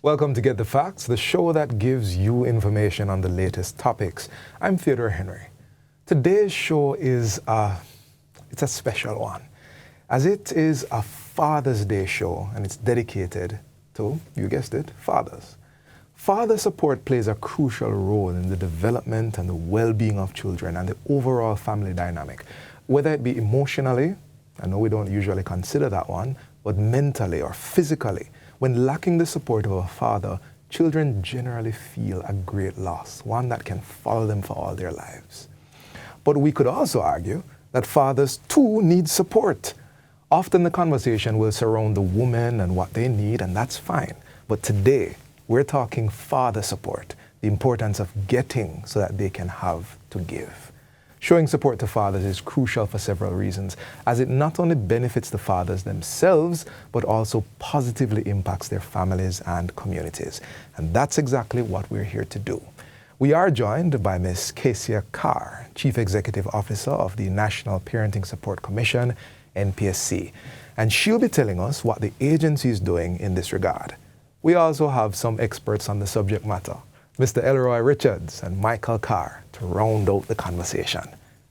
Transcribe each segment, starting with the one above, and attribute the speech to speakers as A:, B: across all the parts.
A: Welcome to Get the Facts, the show that gives you information on the latest topics. I'm Theodore Henry. Today's show is it's a special one, as it is a Father's Day show, and it's dedicated to, you guessed it, fathers. Father support plays a crucial role in the development and the well-being of children and the overall family dynamic, whether it be emotionally, I know we don't usually consider that one, but mentally or physically. When lacking the support of a father, children generally feel a great loss, one that can follow them for all their lives. But we could also argue that fathers too need support. Often the conversation will surround the woman and what they need, and that's fine. But today, we're talking father support, the importance of getting so that they can have to give. Showing support to fathers is crucial for several reasons, as it not only benefits the fathers themselves, but also positively impacts their families and communities. And that's exactly what we're here to do. We are joined by Ms. Kesia Carr, Chief Executive Officer of the National Parenting Support Commission, NPSC. And she'll be telling us what the agency is doing in this regard. We also have some experts on the subject matter, Mr. Elroy Richards and Michael Carr, to round out the conversation.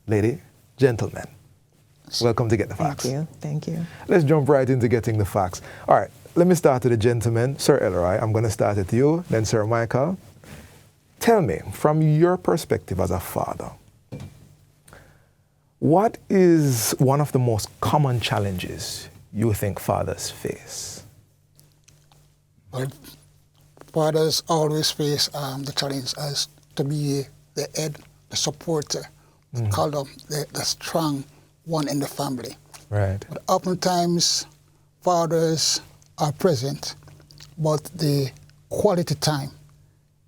A: Lady, gentlemen, welcome to Get the Facts.
B: Thank you.
A: Let's jump right into getting the facts. All right, let me start with the gentleman. Sir Elroy, I'm going to start with you, then Sir Michael. Tell me, from your perspective as a father, what is one of the most common challenges you think fathers face?
C: Well, fathers always face the challenge as to be the head, the supporter, the column, the strong one in the family.
A: Right.
C: But oftentimes, fathers are present, but the quality time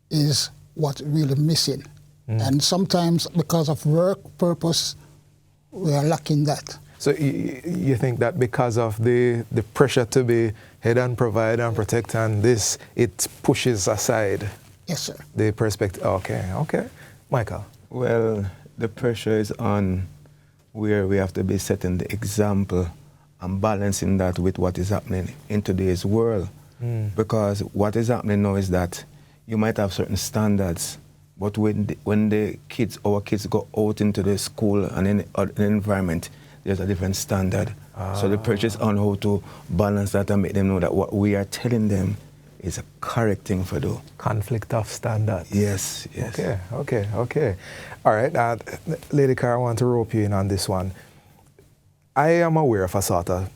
C: is what's really missing. And sometimes, because of work purpose, we are lacking that.
A: So you think that because of the pressure to be head and provide and protect and this, it pushes aside?
C: Yes, sir.
A: The perspective. Okay. Michael?
D: Well, the pressure is on where we have to be setting the example and balancing that with what is happening in today's world. Because what is happening now is that you might have certain standards, but when our kids go out into the school and in an environment, there's a different standard. So the pressure is on how to balance that and make them know that what we are telling them is a correct thing for do.
A: Conflict of standards.
D: Yes.
A: Okay. All right, Lady Carr, I want to rope you in on this one. I am aware of a sort of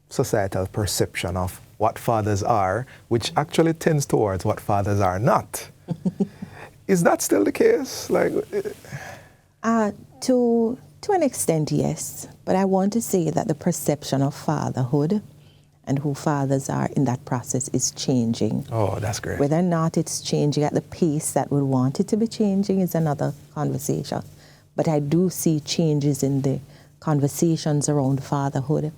A: societal perception of what fathers are, which actually tends towards what fathers are not. Is that still the case?
B: To an extent, yes. But I want to say that the perception of fatherhood and who fathers are in that process is changing.
A: Oh, that's great.
B: Whether or not it's changing at the pace that we want it to be changing is another conversation. But I do see changes in the conversations around fatherhood.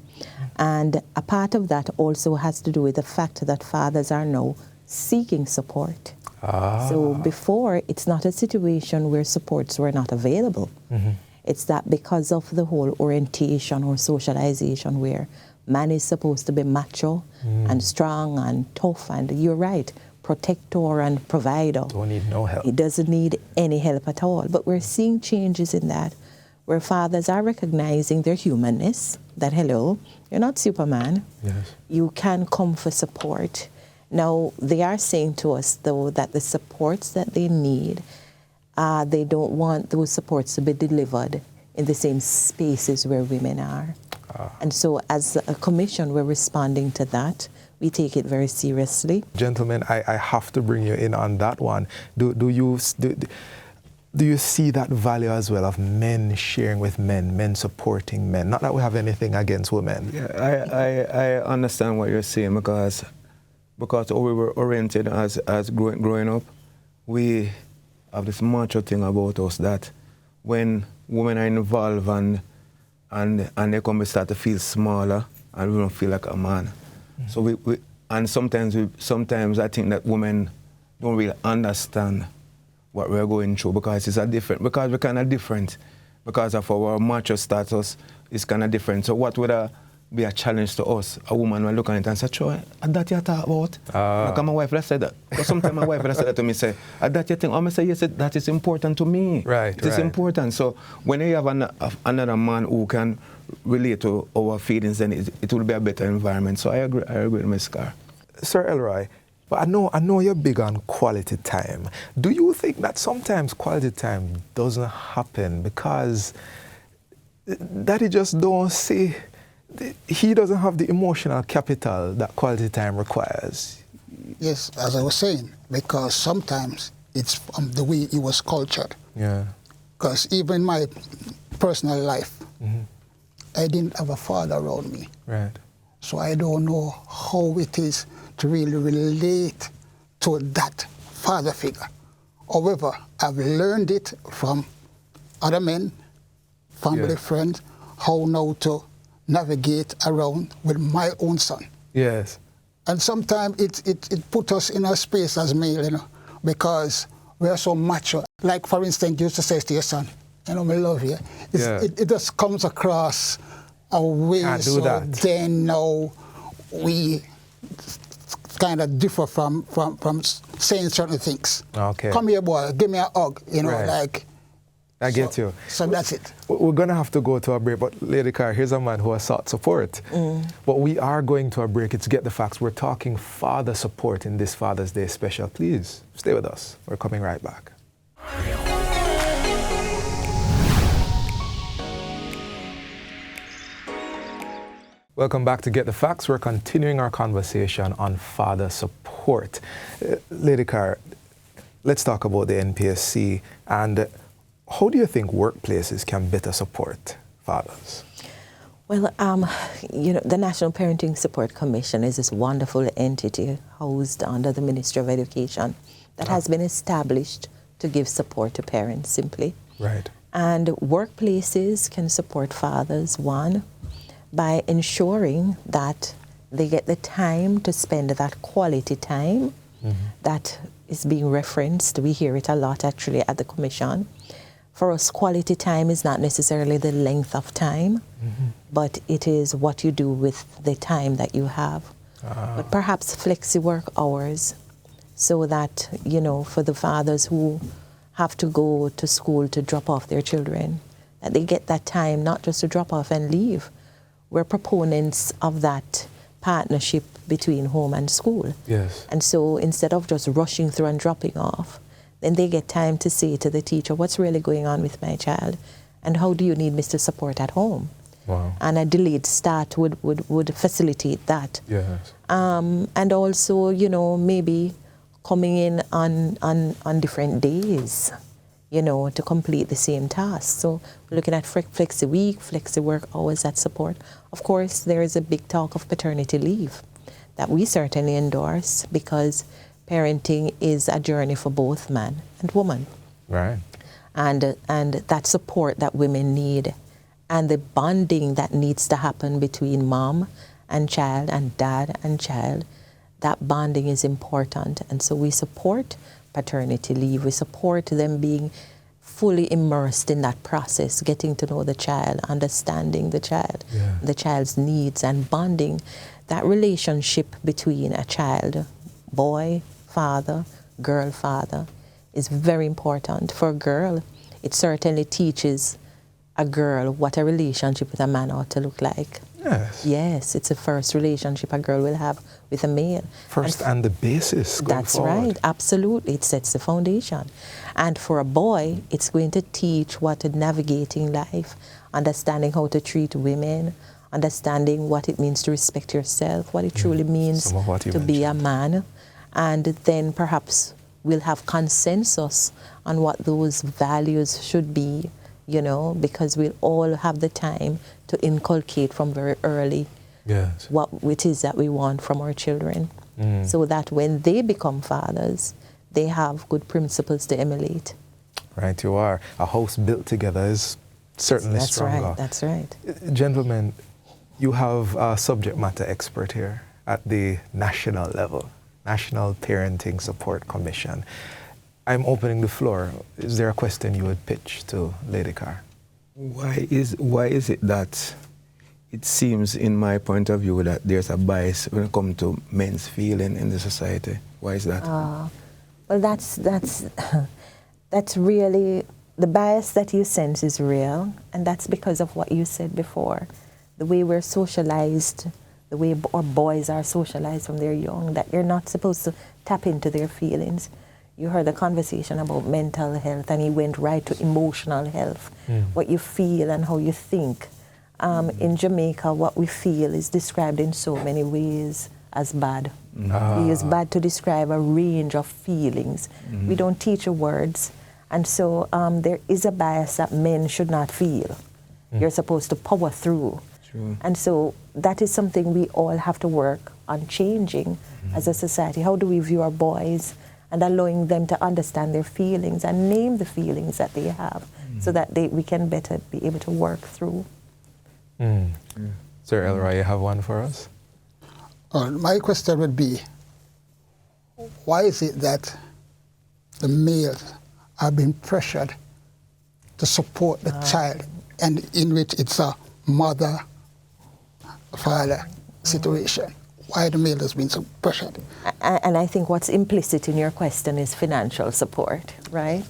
B: And a part of that also has to do with the fact that fathers are now seeking support. So before, it's not a situation where supports were not available. It's that because of the whole orientation or socialization where man is supposed to be macho and strong and tough, and you're right, protector and provider.
A: Don't need no help.
B: He doesn't need any help at all. But we're seeing changes in that, where fathers are recognizing their humanness, that hello, you're not Superman.
A: Yes.
B: You can come for support. Now, they are saying to us, though, that the supports that they need, they don't want those supports to be delivered in the same spaces where women are. And so as a commission, we're responding to that. We take it very seriously.
A: Gentlemen, I have to bring you in on that one. Do you see that value as well of men sharing with men supporting men? Not that we have anything against women.
D: Yeah, I understand what you're saying because how we were oriented as growing up, we have this macho thing about us that when women are involved and they come, we start to feel smaller and we don't feel like a man. So we sometimes I think that women don't really understand what we're going through because because we're kind of different. Because of our macho status is kind of different. So what would a be a challenge to us. A woman will look at it and say, "Troy, that you talk about?" Like my wife will say that. Because sometimes my wife will say that to me, say, "That you think?" I say, "Yes, that is important to me."
A: Right,
D: it is important. So when you have another man who can relate to our feelings, then it will be a better environment. So I agree with Ms. Carr.
A: Sir Elroy, but I know you're big on quality time. Do you think that sometimes quality time doesn't happen because Daddy just don't see, he doesn't have the emotional capital that quality time requires?
C: Yes, as I was saying, because sometimes it's from the way he was cultured.
A: Yeah.
C: Because even in my personal life, I didn't have a father around me.
A: Right.
C: So I don't know how it is to really relate to that father figure. However, I've learned it from other men, family, friends, how now to navigate around with my own son.
A: Yes.
C: And sometimes it put us in a space as male, you know, because we are so macho. Like, for instance, you used to say to your son, "You know, I love you." It just comes across a way.
A: Can't do
C: so
A: that.
C: then now we kind of differ from saying certain things.
A: Okay.
C: "Come here, boy, give me a hug," you know,
A: Right.
C: like.
A: I get you.
C: So that's it.
A: We're going to have to go to a break, but Lady Carr, here's a man who has sought support. But we are going to a break. It's Get the Facts. We're talking father support in this Father's Day special. Please stay with us. We're coming right back. Welcome back to Get the Facts. We're continuing our conversation on father support. Lady Carr, let's talk about the NPSC and how do you think workplaces can better support fathers?
B: Well, you know, the National Parenting Support Commission is this wonderful entity housed under the Ministry of Education that has been established to give support to parents simply.
A: Right.
B: And workplaces can support fathers, one, by ensuring that they get the time to spend that quality time that is being referenced. We hear it a lot actually at the Commission. For us, quality time is not necessarily the length of time, but it is what you do with the time that you have. But perhaps flexi work hours so that, you know, for the fathers who have to go to school to drop off their children, that they get that time not just to drop off and leave. We're proponents of that partnership between home and school.
A: Yes.
B: And so instead of just rushing through and dropping off, then they get time to say to the teacher, what's really going on with my child and how do you need me to support at home?
A: Wow.
B: And a delayed start would facilitate that.
A: Yes.
B: And also, you know, maybe coming in on different days, you know, to complete the same task. So we're looking at flexi week, flexi work hours that support. Of course, there is a big talk of paternity leave that we certainly endorse because parenting is a journey for both man and woman.
A: Right.
B: And that support that women need and the bonding that needs to happen between mom and child and dad and child, that bonding is important. And so we support paternity leave. We support them being fully immersed in that process, getting to know the child, understanding the child, the child's needs, and bonding that relationship between a child, boy, father, girl, father, is very important. For a girl, it certainly teaches a girl what a relationship with a man ought to look like.
A: Yes.
B: Yes, it's the first relationship a girl will have with a male.
A: First and the basis going
B: That's
A: forward.
B: right, absolutely. It sets the foundation. And for a boy, it's going to teach what navigating life, understanding how to treat women, understanding what it means to respect yourself, what it truly means
A: Some of what you
B: to be a man. And then perhaps we'll have consensus on what those values should be, you know, because we'll all have the time to inculcate from very early
A: Yes.
B: what it is that we want from our children, so that when they become fathers, they have good principles to emulate.
A: Right, you are. A house built together is certainly
B: That's
A: stronger.
B: right, that's right.
A: Gentlemen, you have a subject matter expert here at the national level, National Parenting Support Commission. I'm opening the floor. Is there a question you would pitch to Lady Carr?
D: Why is it that it seems, in my point of view, that there's a bias when it comes to men's feeling in the society. Why is that?
B: Well, that's really, the bias that you sense is real, and that's because of what you said before. The way we're socialized, the way our boys are socialized from they're young, that you're not supposed to tap into their feelings. You heard the conversation about mental health, and he went right to emotional health, what you feel and how you think. In Jamaica, what we feel is described in so many ways as bad. We use bad to describe a range of feelings. We don't teach words. And so there is a bias that men should not feel. You're supposed to power through.
D: True.
B: And so that is something we all have to work on changing as a society. How do we view our boys and allowing them to understand their feelings and name the feelings that they have so that we can better be able to work through.
A: Sir Elroy, you have one for us?
C: My question would be, why is it that the males are being pressured to support the child, and in which it's a mother-father situation? Why the male has been so pressured?
B: And I think what's implicit in your question is financial support, right?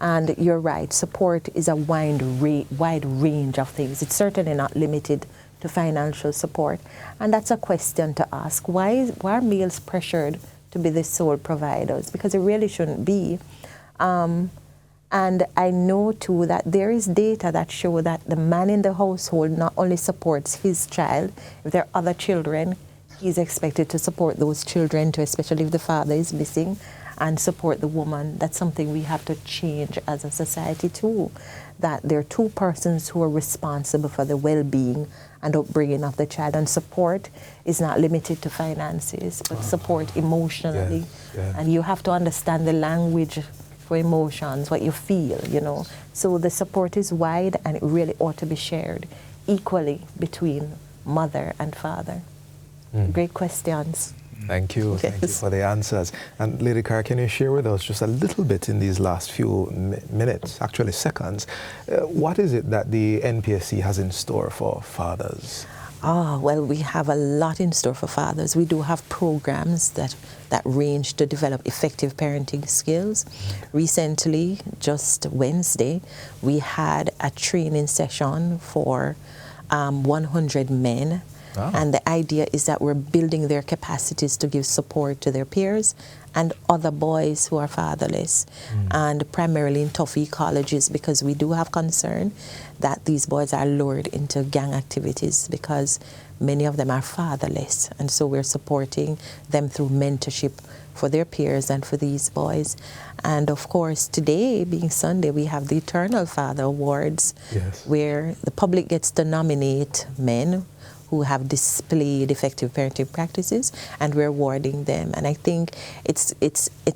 B: And you're right, support is a wide range of things. It's certainly not limited to financial support. And that's a question to ask. Why are males pressured to be the sole providers? Because it really shouldn't be. And I know too that there is data that show that the man in the household not only supports his child, if there are other children, he's expected to support those children too, especially if the father is missing, and support the woman. That's something we have to change as a society too, that there are two persons who are responsible for the well-being and upbringing of the child, and support is not limited to finances, but support emotionally. And you have to understand the language for emotions, what you feel, you know. So the support is wide, and it really ought to be shared equally between mother and father. Great questions.
A: Thank you. Thank you for the answers. And Lady Carr, can you share with us just a little bit in these last few minutes, actually seconds, what is it that the NPSC has in store for fathers?
B: Well, we have a lot in store for fathers. We do have programs that range to develop effective parenting skills. Recently, just Wednesday, we had a training session for 100 men. And the idea is that we're building their capacities to give support to their peers and other boys who are fatherless, and primarily in tough ecologies, because we do have concern that these boys are lured into gang activities because many of them are fatherless. And so we're supporting them through mentorship for their peers and for these boys. And of course, today, being Sunday, we have the Eternal Father Awards, where the public gets to nominate men who have displayed effective parenting practices, and we're awarding them. And I think it's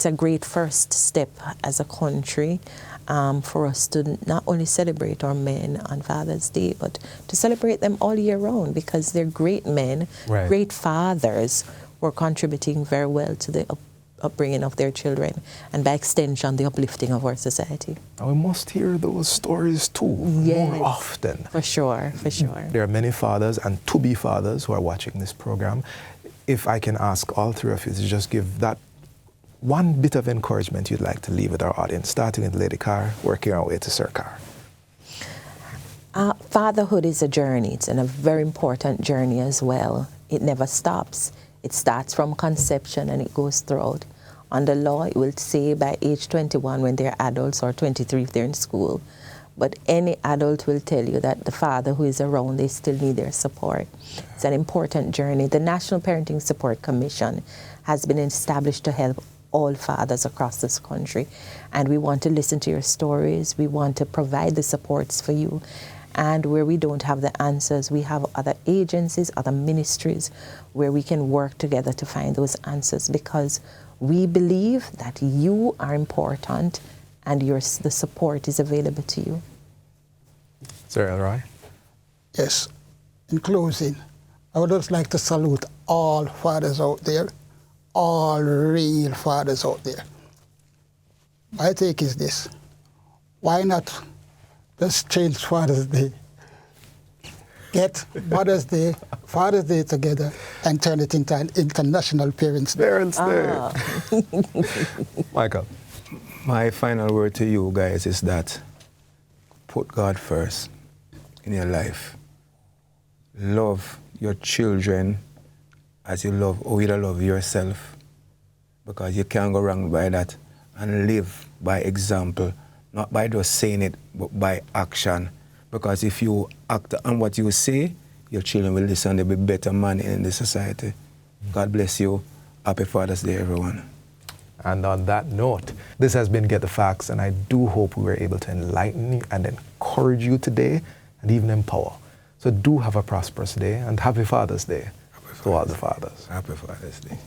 B: a great first step as a country for us to not only celebrate our men on Father's Day, but to celebrate them all year round, because they're great men, great fathers who are contributing very well to the upbringing of their children, and by extension, the uplifting of our society.
A: And we must hear those stories too, more often.
B: For sure, for sure.
A: There are many fathers and to-be fathers who are watching this program. If I can ask all three of you to just give that one bit of encouragement you'd like to leave with our audience, starting with Lady Carr, working our way to Sir Carr.
B: Fatherhood is a journey. It's a very important journey as well. It never stops. It starts from conception and it goes throughout. Under law, it will say by age 21 when they're adults, or 23 if they're in school. But any adult will tell you that the father who is around, they still need their support. It's an important journey. The National Parenting Support Commission has been established to help all fathers across this country. And we want to listen to your stories. We want to provide the supports for you. And where we don't have the answers, we have other agencies, other ministries, where we can work together to find those answers, because we believe that you are important and the support is available to you.
A: Sir Elroy?
C: Yes. In closing, I would just like to salute all fathers out there, all real fathers out there. My take is this: why not just change Father's Day get Mother's Day, Father's Day together and turn it into an International Parents Day.
A: Parents Day. Michael.
D: My final word to you guys is that put God first in your life. Love your children as you either love yourself, because you can't go wrong by that, and live by example, not by just saying it, but by action. Because if you act on what you say, your children will listen, they'll be better men in the society. God bless you. Happy Father's Day, everyone.
A: And on that note, this has been Get the Facts, and I do hope we were able to enlighten you and encourage you today and even empower. So do have a prosperous day and happy Father's Day to all the fathers.
D: Happy Father's Day.